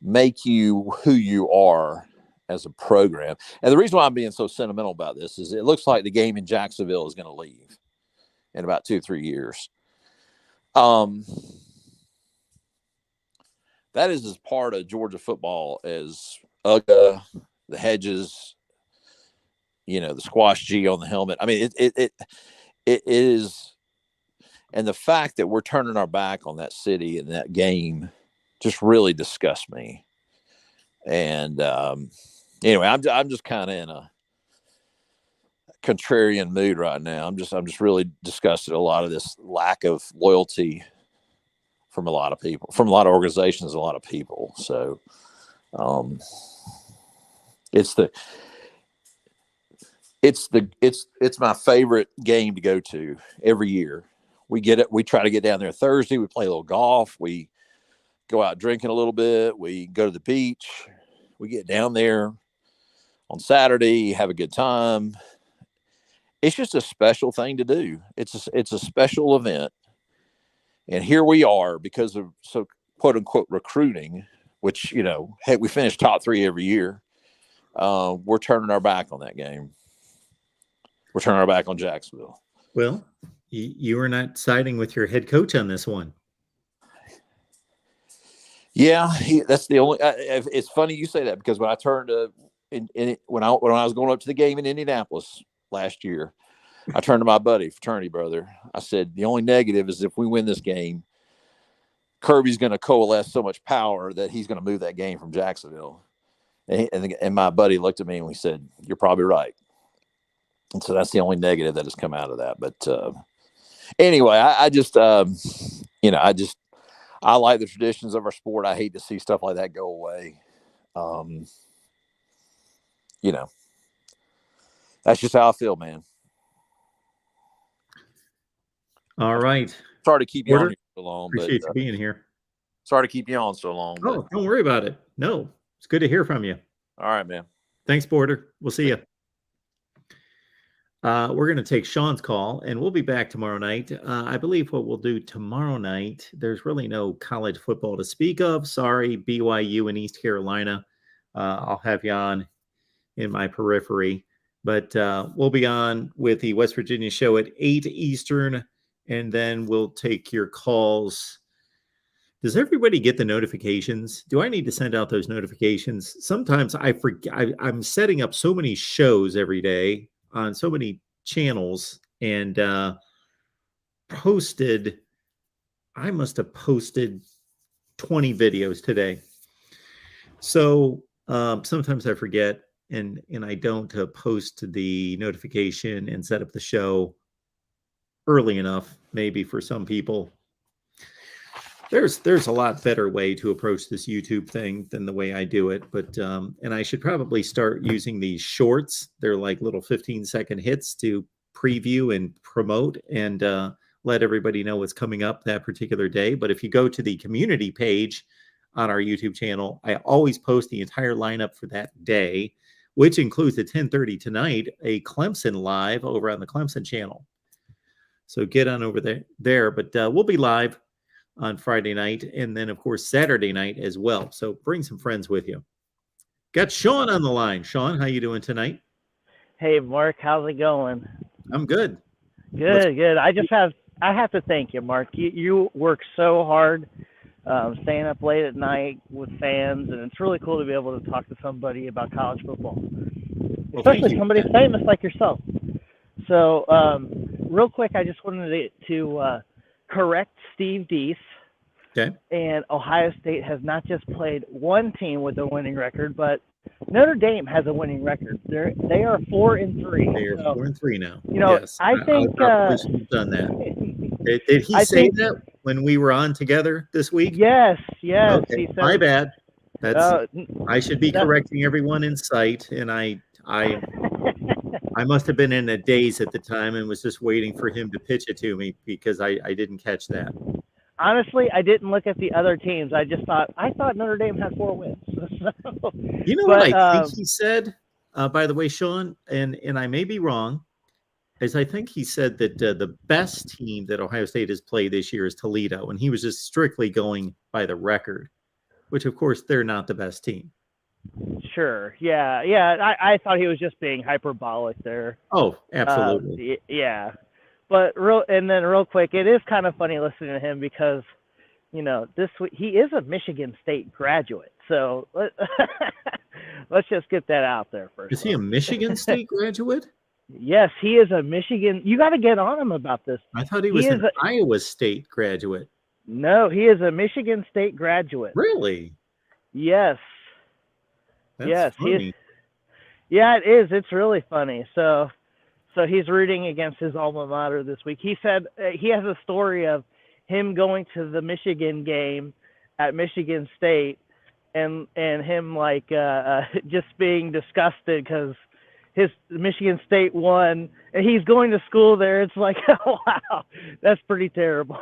make you who you are as a program. And the reason why I'm being so sentimental about this is it looks like the game in Jacksonville is going to leave in about 2 or 3 years. That is as part of Georgia football as UGA, the hedges, the squash G on the helmet. I mean, it is. And the fact that we're turning our back on that city and that game just really disgusts me. And anyway, I'm just kind of in a contrarian mood right now. I'm just really disgusted at a lot of this lack of loyalty from a lot of people, from a lot of organizations, a lot of people. So it's my favorite game to go to every year. We get it. We try to get down there Thursday. We play a little golf. We go out drinking a little bit. We go to the beach. We get down there on Saturday, have a good time. It's just a special thing to do. It's a special event. And here we are, because of quote unquote recruiting, which, hey, we finish top 3 every year. We're turning our back on that game. We're turning our back on Jacksonville. Well, you are not siding with your head coach on this one. Yeah, that's the only. It's funny you say that, because when I turned when I was going up to the game in Indianapolis last year, I turned to my buddy, fraternity brother. I said, the only negative is if we win this game, Kirby's going to coalesce so much power that he's going to move that game from Jacksonville. And my buddy looked at me and we said, you're probably right. And so that's the only negative that has come out of that. But anyway, I like the traditions of our sport. I hate to see stuff like that go away. That's just how I feel, man. All right. Sorry to keep you on so long. Appreciate you being here. Sorry to keep you on so long. Oh, don't worry about it. No, it's good to hear from you. All right, man. Thanks, Border. We'll see you. We're going to take Sean's call, and we'll be back tomorrow night. I believe what we'll do tomorrow night, there's really no college football to speak of. Sorry, BYU and East Carolina. I'll have you on in my periphery. But we'll be on with the West Virginia show at 8 Eastern, and then we'll take your calls. Does everybody get the notifications? Do I need to send out those notifications? Sometimes I forget. I'm setting up so many shows every day on so many channels, and I must have posted 20 videos today. So sometimes I forget, and I don't post the notification and set up the show early enough, maybe for some people. There's a lot better way to approach this YouTube thing than the way I do it, but and I should probably start using these shorts. They're like little 15-second hits to preview and promote and let everybody know what's coming up that particular day. But if you go to the community page on our YouTube channel, I always post the entire lineup for that day, which includes at 10:30 tonight a Clemson live over on the Clemson channel. So get on over there. But we'll be live on Friday night, and then, of course, Saturday night as well. So bring some friends with you. Got Sean on the line. Sean, how you doing tonight? Hey, Mark, how's it going? I'm good. Good. I have to thank you, Mark. You work so hard, staying up late at night with fans, and it's really cool to be able to talk to somebody about college football, especially somebody famous like yourself. So, real quick, I just wanted to correct Steve Deese. Okay. And Ohio State has not just played one team with a winning record, but Notre Dame has a winning record. They are 4-3. They are 4-3 now. Yes. I think done that. Did he say that when we were on together this week? Yes. Okay. He said, my bad. I should be correcting everyone in sight, and I must have been in a daze at the time and was just waiting for him to pitch it to me because I didn't catch that. Honestly, I didn't look at the other teams. I thought Notre Dame had 4 wins. You know what I think he said, by the way, Sean, and I may be wrong, is I think he said that the best team that Ohio State has played this year is Toledo, and he was just strictly going by the record, which, of course, they're not the best team. Sure. Yeah. I thought he was just being hyperbolic there. Oh, absolutely. Yeah. But real quick, it is kind of funny listening to him because, this week he is a Michigan State graduate. So let's just get that out there first. Is he a Michigan State graduate? Yes, he is a Michigan. You got to get on him about this. I thought he was an Iowa State graduate. No, he is a Michigan State graduate. Really? Yes. That's funny. Yeah, it is. It's really funny. So he's rooting against his alma mater this week. He said he has a story of him going to the Michigan game at Michigan State and him just being disgusted because his Michigan State won and he's going to school there. It's like, oh, wow, that's pretty terrible.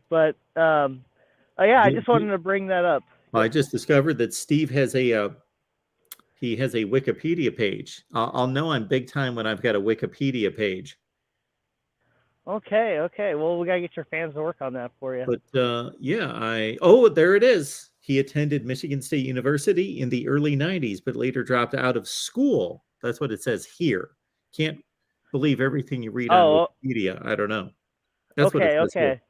But I just wanted to bring that up. I just discovered that Steve has a Wikipedia page. I'll know I'm big time when I've got a Wikipedia page. Okay. Well, we got to get your fans to work on that for you. But there it is. He attended Michigan State University in the early 90s, but later dropped out of school. That's what it says here. Can't believe everything you read on Wikipedia. I don't know. That's what it says here.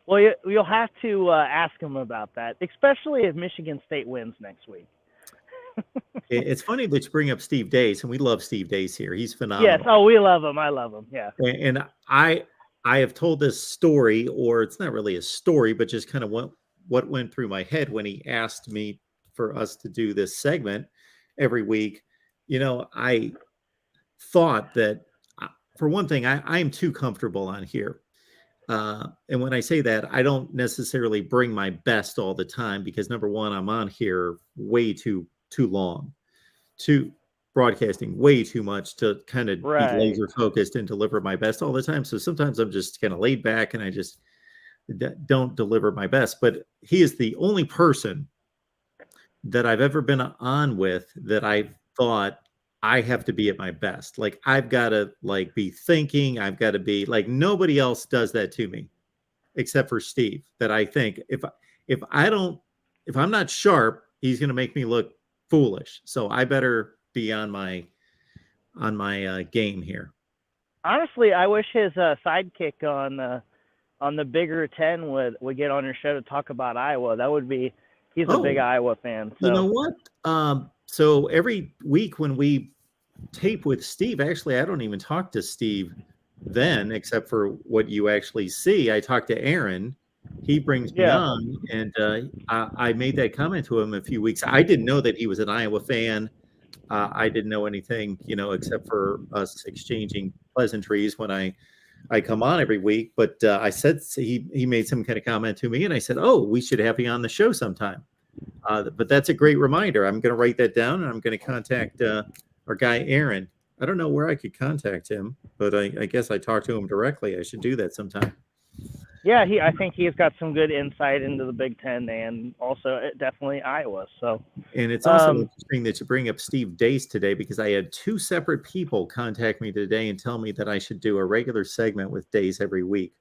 Well, you'll have to ask him about that, especially if Michigan State wins next week. It's funny that you bring up Steve Dace, and we love Steve Dace here. He's phenomenal. Yes. Oh, we love him. I love him. Yeah. And I have told this story, or it's not really a story, but just kind of what went through my head when he asked me for us to do this segment every week. I thought that, for one thing, I am too comfortable on here. And when I say that, I don't necessarily bring my best all the time because, number one, I'm on here way too long, to broadcasting way too much to kind of be laser focused and deliver my best all the time. So sometimes I'm just kind of laid back and I just don't deliver my best. But he is the only person that I've ever been on with that I thought I have to be at my best. Like, I've got to be thinking, I've got to be nobody else does that to me except for Steve, that I think if I'm not sharp, he's going to make me look foolish. So I better be on my game here. Honestly, I wish his sidekick on the Bigger 10 would get on your show to talk about Iowa. That would be, he's a big Iowa fan. So. You know what? So every week when we tape with Steve, actually, I don't even talk to Steve then, except for what you actually see. I talk to Aaron. He brings me on, and I made that comment to him a few weeks. I didn't know that he was an Iowa fan. I didn't know anything, except for us exchanging pleasantries when I come on every week. But I said, he made some kind of comment to me, and I said, oh, we should have you on the show sometime. But that's a great reminder. I'm going to write that down, and I'm going to contact our guy, Aaron. I don't know where I could contact him, but I guess I talked to him directly. I should do that sometime. Yeah, I think he's got some good insight into the Big Ten and also definitely Iowa. So, and it's also interesting that you bring up Steve Dace today, because I had two separate people contact me today and tell me that I should do a regular segment with Dace every week.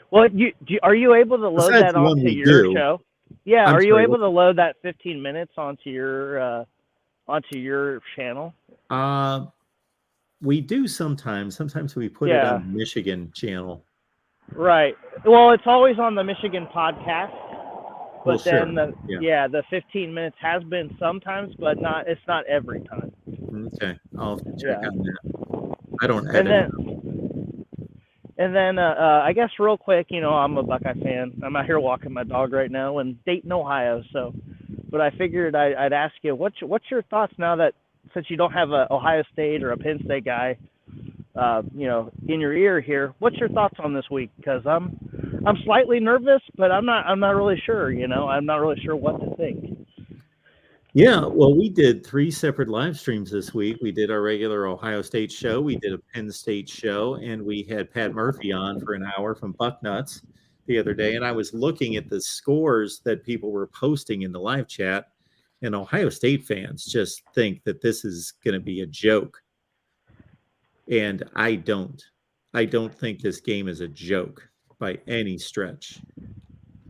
Well, are you able to load that onto your show? Yeah, are you able to load that 15 minutes onto your channel? We do sometimes. Sometimes we put it on the Michigan channel. Right. Well, it's always on the Michigan podcast. But then the 15 minutes has been sometimes, but it's not every time. Okay. I'll have to check on that. I don't edit. And then I guess real quick, I'm a Buckeye fan. I'm out here walking my dog right now in Dayton, Ohio. So, but I figured I'd ask you, what's your thoughts now that, since you don't have a Ohio State or a Penn State guy, in your ear here, what's your thoughts on this week? Because I'm slightly nervous, but I'm not really sure. I'm not really sure what to think. Yeah, well, we did 3 separate live streams this week. We did our regular Ohio State show, we did a Penn State show, and we had Pat Murphy on for an hour from Bucknuts the other day. And I was looking at the scores that people were posting in the live chat, and Ohio State fans just think that this is going to be a joke. And I don't think this game is a joke by any stretch.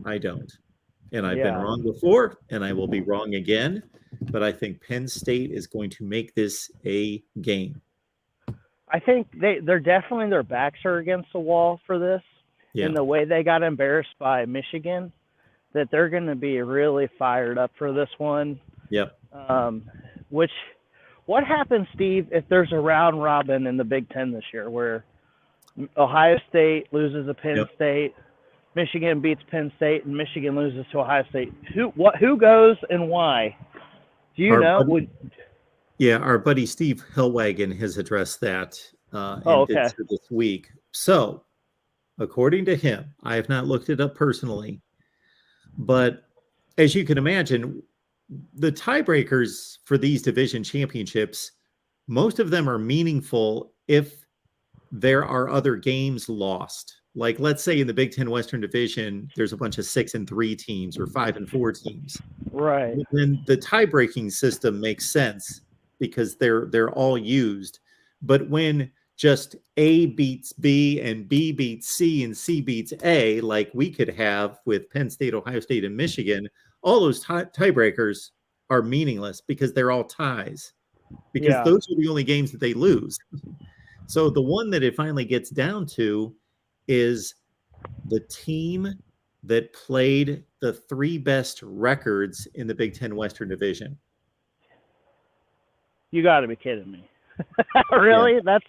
I don't. And I've been wrong before, and I will be wrong again. But I think Penn State is going to make this a game. I think they're definitely, their backs are against the wall for this. Yeah. And the way they got embarrassed by Michigan, that they're going to be really fired up for this one. Yep. What happens, Steve, if there's a round robin in the Big Ten this year where Ohio State loses to Penn State, Michigan beats Penn State, and Michigan loses to Ohio State? Who goes and why? Do you know? Our buddy Steve Hillwagon has addressed that did so this week. So, according to him, I have not looked it up personally, but as you can imagine, the tiebreakers for these division championships, most of them are meaningful if there are other games lost. Like, let's say in the Big Ten Western Division, there's a bunch of 6-3 teams or 5-4 teams. Right. Then the tie-breaking system makes sense because they're all used. But when just A beats B and B beats C and C beats A, like we could have with Penn State, Ohio State, and Michigan, all those tiebreakers are meaningless because they're all ties, because those are the only games that they lose. So the one that it finally gets down to is the team that played the 3 best records in the Big Ten Western Division. You got to be kidding me. Really? That's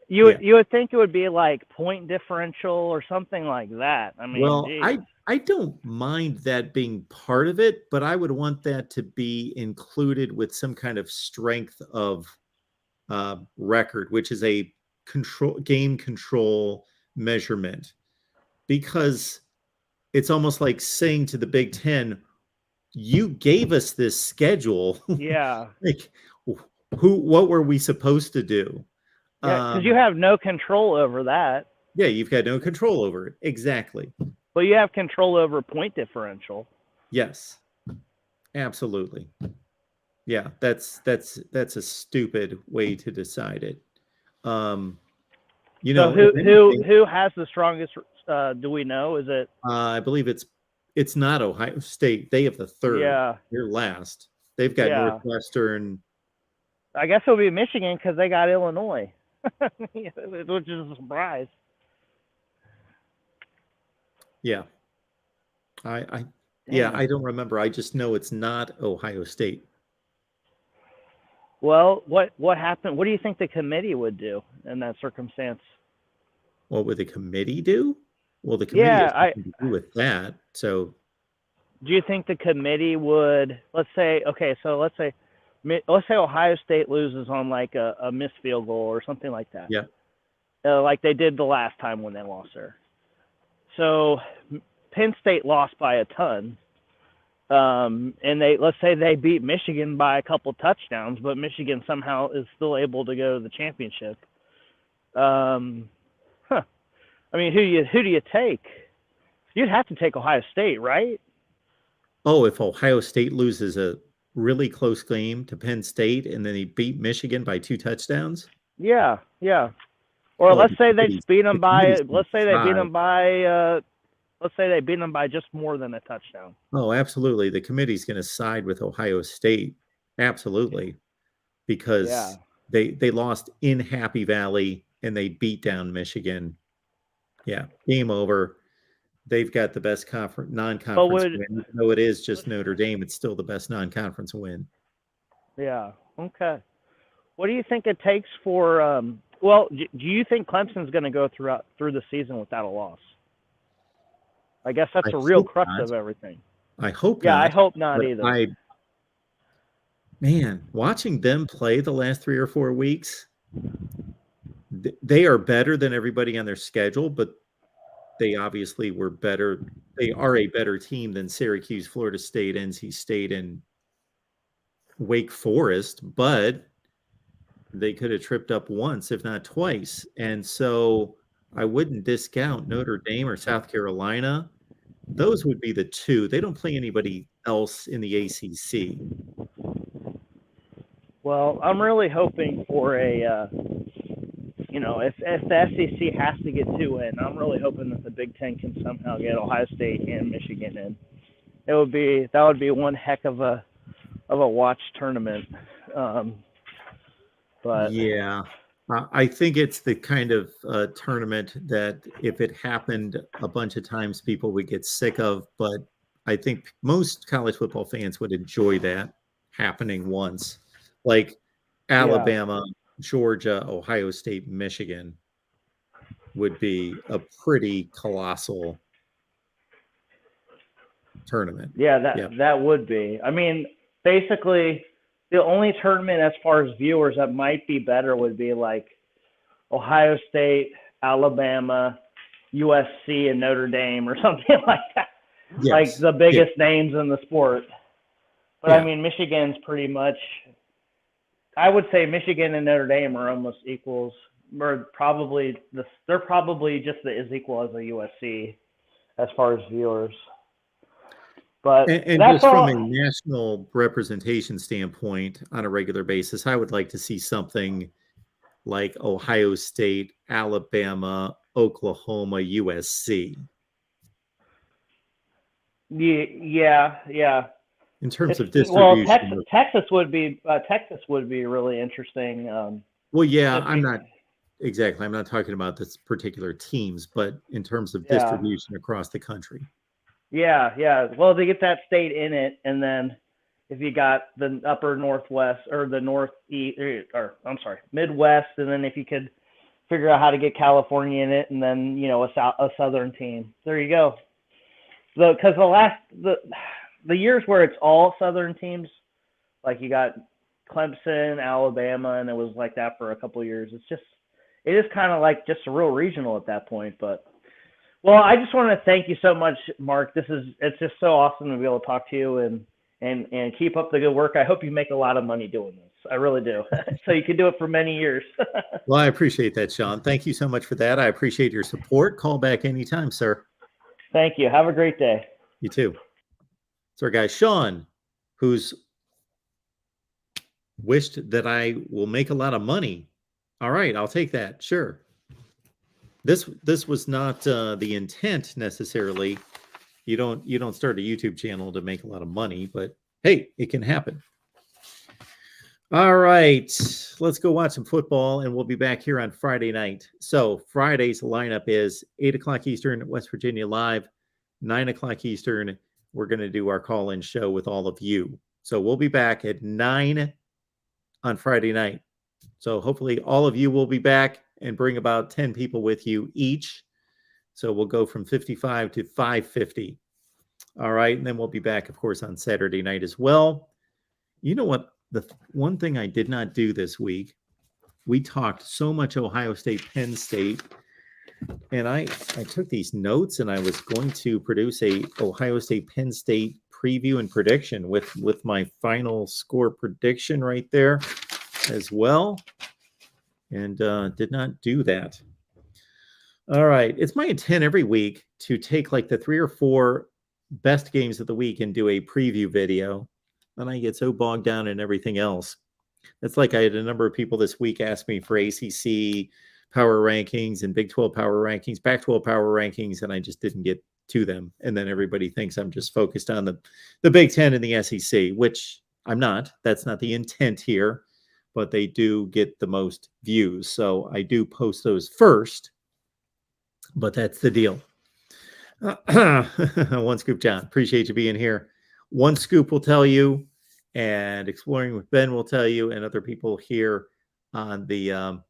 you would think it would be like point differential or something like that. I mean, well, geez. I don't mind that being part of it, but I would want that to be included with some kind of strength of record, which is a game control measurement, because it's almost like saying to the Big Ten, you gave us this schedule. Yeah. Like, what were we supposed to do? Yeah, because you have no control over that. Yeah, you've got no control over it. Exactly. But you have control over point differential. Yes, absolutely. Yeah, that's a stupid way to decide it. You know, who has the strongest? Do we know? Is it? I believe it's not Ohio State. They have the 3rd. Yeah, they're last. They've got Northwestern. I guess it'll be Michigan because they got Illinois, which is a surprise. Yeah, I don't remember. I just know it's not Ohio State. Well, what happened? What do you think the committee would do in that circumstance? What would the committee do? Well, the committee has nothing to do with that. So, do you think the committee would? Let's say Ohio State loses on like a missed field goal or something like that. Yeah. Like they did the last time when they lost there. So Penn State lost by a ton. And let's say they beat Michigan by a couple touchdowns, but Michigan somehow is still able to go to the championship. I mean, who do you take? You'd have to take Ohio State, right? Oh, if Ohio State loses a really close game to Penn State and then they beat Michigan by 2 touchdowns? Yeah. Or let's say they beat them by just more than a touchdown. Oh, absolutely. The committee's going to side with Ohio State. Absolutely. Because they lost in Happy Valley and they beat down Michigan. Yeah, game over. They've got the best non-conference win. Even though it is just Notre Dame, it's still the best non-conference win. Yeah, okay. What do you think it takes for do you think Clemson's going to go through the season without a loss? I guess that's a real crux of everything. I hope not. Yeah, I hope not either. Man, watching them play the last 3 or 4 weeks, they are better than everybody on their schedule, but they obviously were better. They are a better team than Syracuse, Florida State, NC State, and Wake Forest, but they could have tripped up once, if not twice. And so I wouldn't discount Notre Dame or South Carolina. Those would be the 2. They don't play anybody else in the ACC. Well, I'm really hoping for a, if the SEC has to get 2 in, I'm really hoping that the Big Ten can somehow get Ohio State and Michigan in. That would be one heck of a watch tournament. But yeah, I think it's the kind of tournament that if it happened a bunch of times, people would get sick of. But I think most college football fans would enjoy that happening once, like Alabama, Georgia, Ohio State, Michigan would be a pretty colossal tournament. Yeah, that would be. I mean, basically, the only tournament as far as viewers that might be better would be like Ohio State, Alabama, USC, and Notre Dame or something like that. Yes. Like the biggest names in the sport. But I mean, Michigan's pretty much, I would say Michigan and Notre Dame are almost equals. They're probably just as equal as a USC as far as viewers. But and just from a national representation standpoint on a regular basis, I would like to see something like Ohio State, Alabama, Oklahoma, USC. Yeah. In terms of Well, distribution. Texas would be really interesting. Well, yeah, I'm not talking about this particular teams, but in terms of distribution across the country. Yeah. Well, they get that state in it, and then if you got the upper Northwest or the Northeast, Midwest, and then if you could figure out how to get California in it, and then a Southern team. There you go. Because the years where it's all Southern teams, like you got Clemson, Alabama, and it was like that for a couple of years. It is kind of like just a real regional at that point. But well, I just want to thank you so much, Mark. It's just so awesome to be able to talk to you and keep up the good work. I hope you make a lot of money doing this. I really do. So you can do it for many years. Well, I appreciate that, Sean. Thank you so much for that. I appreciate your support. Call back anytime, sir. Thank you. Have a great day. You too. So our guy, Sean, who's wished that I will make a lot of money. All right, I'll take that. Sure. This was not the intent necessarily. You don't start a YouTube channel to make a lot of money, but hey, it can happen. All right, let's go watch some football, and we'll be back here on Friday night. So Friday's lineup is 8 o'clock Eastern, West Virginia Live, 9 o'clock Eastern. We're going to do our call-in show with all of you. So we'll be back at 9 on Friday night. So hopefully all of you will be back and bring about 10 people with you each. So we'll go from 55 to 550. All right, and then we'll be back, of course, on Saturday night as well. You know what? The one thing I did not do this week, we talked so much Ohio State, Penn State, and I took these notes and I was going to produce a Ohio State, Penn State preview and prediction with my final score prediction right there as well, and did not do that. All right, it's my intent every week to take like the 3 or 4 best games of the week and do a preview video. And I get so bogged down in everything else. It's like I had a number of people this week ask me for ACC power rankings and Big 12 power rankings, Pac-12 power rankings, and I just didn't get to them. And then everybody thinks I'm just focused on the Big 10 and the SEC, which I'm not. That's not the intent here, but they do get the most views. So I do post those first, but that's the deal. One Scoop John, appreciate you being here. One Scoop will tell you, and Exploring with Ben will tell you, and other people here on the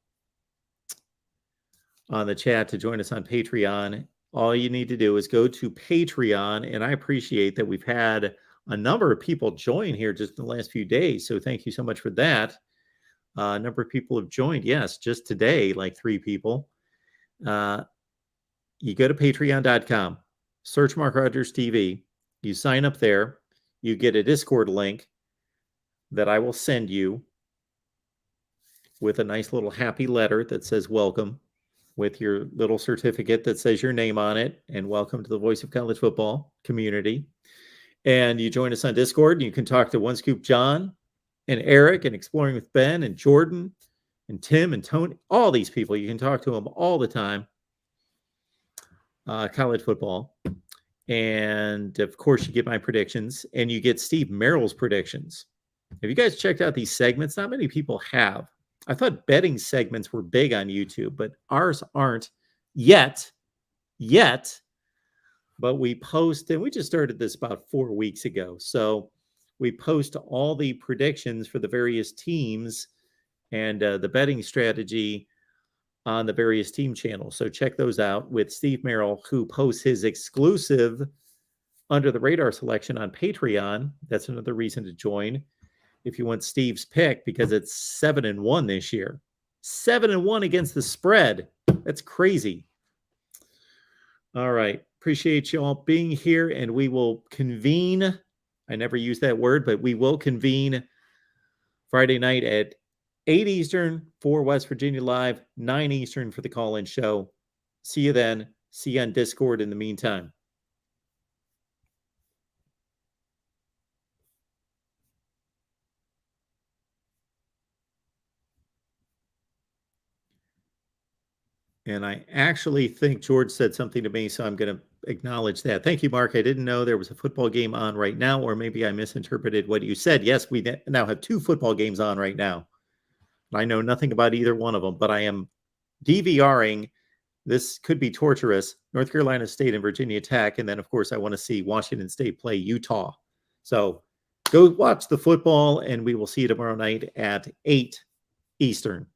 chat to join us on Patreon. All you need to do is go to Patreon, and I appreciate that we've had a number of people join here just in the last few days. So thank you so much for that. A number of people have joined. Yes, just today, like 3 people. You go to patreon.com, search MarkRogersTV. You sign up there. You get a Discord link that I will send you with a nice little happy letter that says welcome, with your little certificate that says your name on it, and welcome to the Voice of College Football community. And you join us on Discord, and you can talk to One Scoop John and Eric and Exploring with Ben and Jordan and Tim and Tony, all these people. You can talk to them all the time. College football. And of course, you get my predictions, and you get Steve Merrill's predictions. Have you guys checked out these segments? Not many people have. I thought betting segments were big on YouTube, but ours aren't yet. But we post, and we just started this about 4 weeks ago. So we post all the predictions for the various teams and the betting strategy on the various team channels. So check those out with Steve Merrill, who posts his exclusive Under the Radar selection on Patreon. That's another reason to join if you want Steve's pick, because it's 7-1 this year. 7-1 against the spread. That's crazy. All right. Appreciate you all being here, and we will convene. I never use that word, but we will convene Friday night at 8 Eastern for West Virginia Live, 9 Eastern for the call-in show. See you then. See you on Discord in the meantime. And I actually think George said something to me, so I'm going to acknowledge that. Thank you, Mark. I didn't know there was a football game on right now, or maybe I misinterpreted what you said. Yes, we now have 2 football games on right now. I know nothing about either one of them, but I am DVRing. This could be torturous. North Carolina State and Virginia Tech. And then, of course, I want to see Washington State play Utah. So go watch the football, and we will see you tomorrow night at 8 Eastern.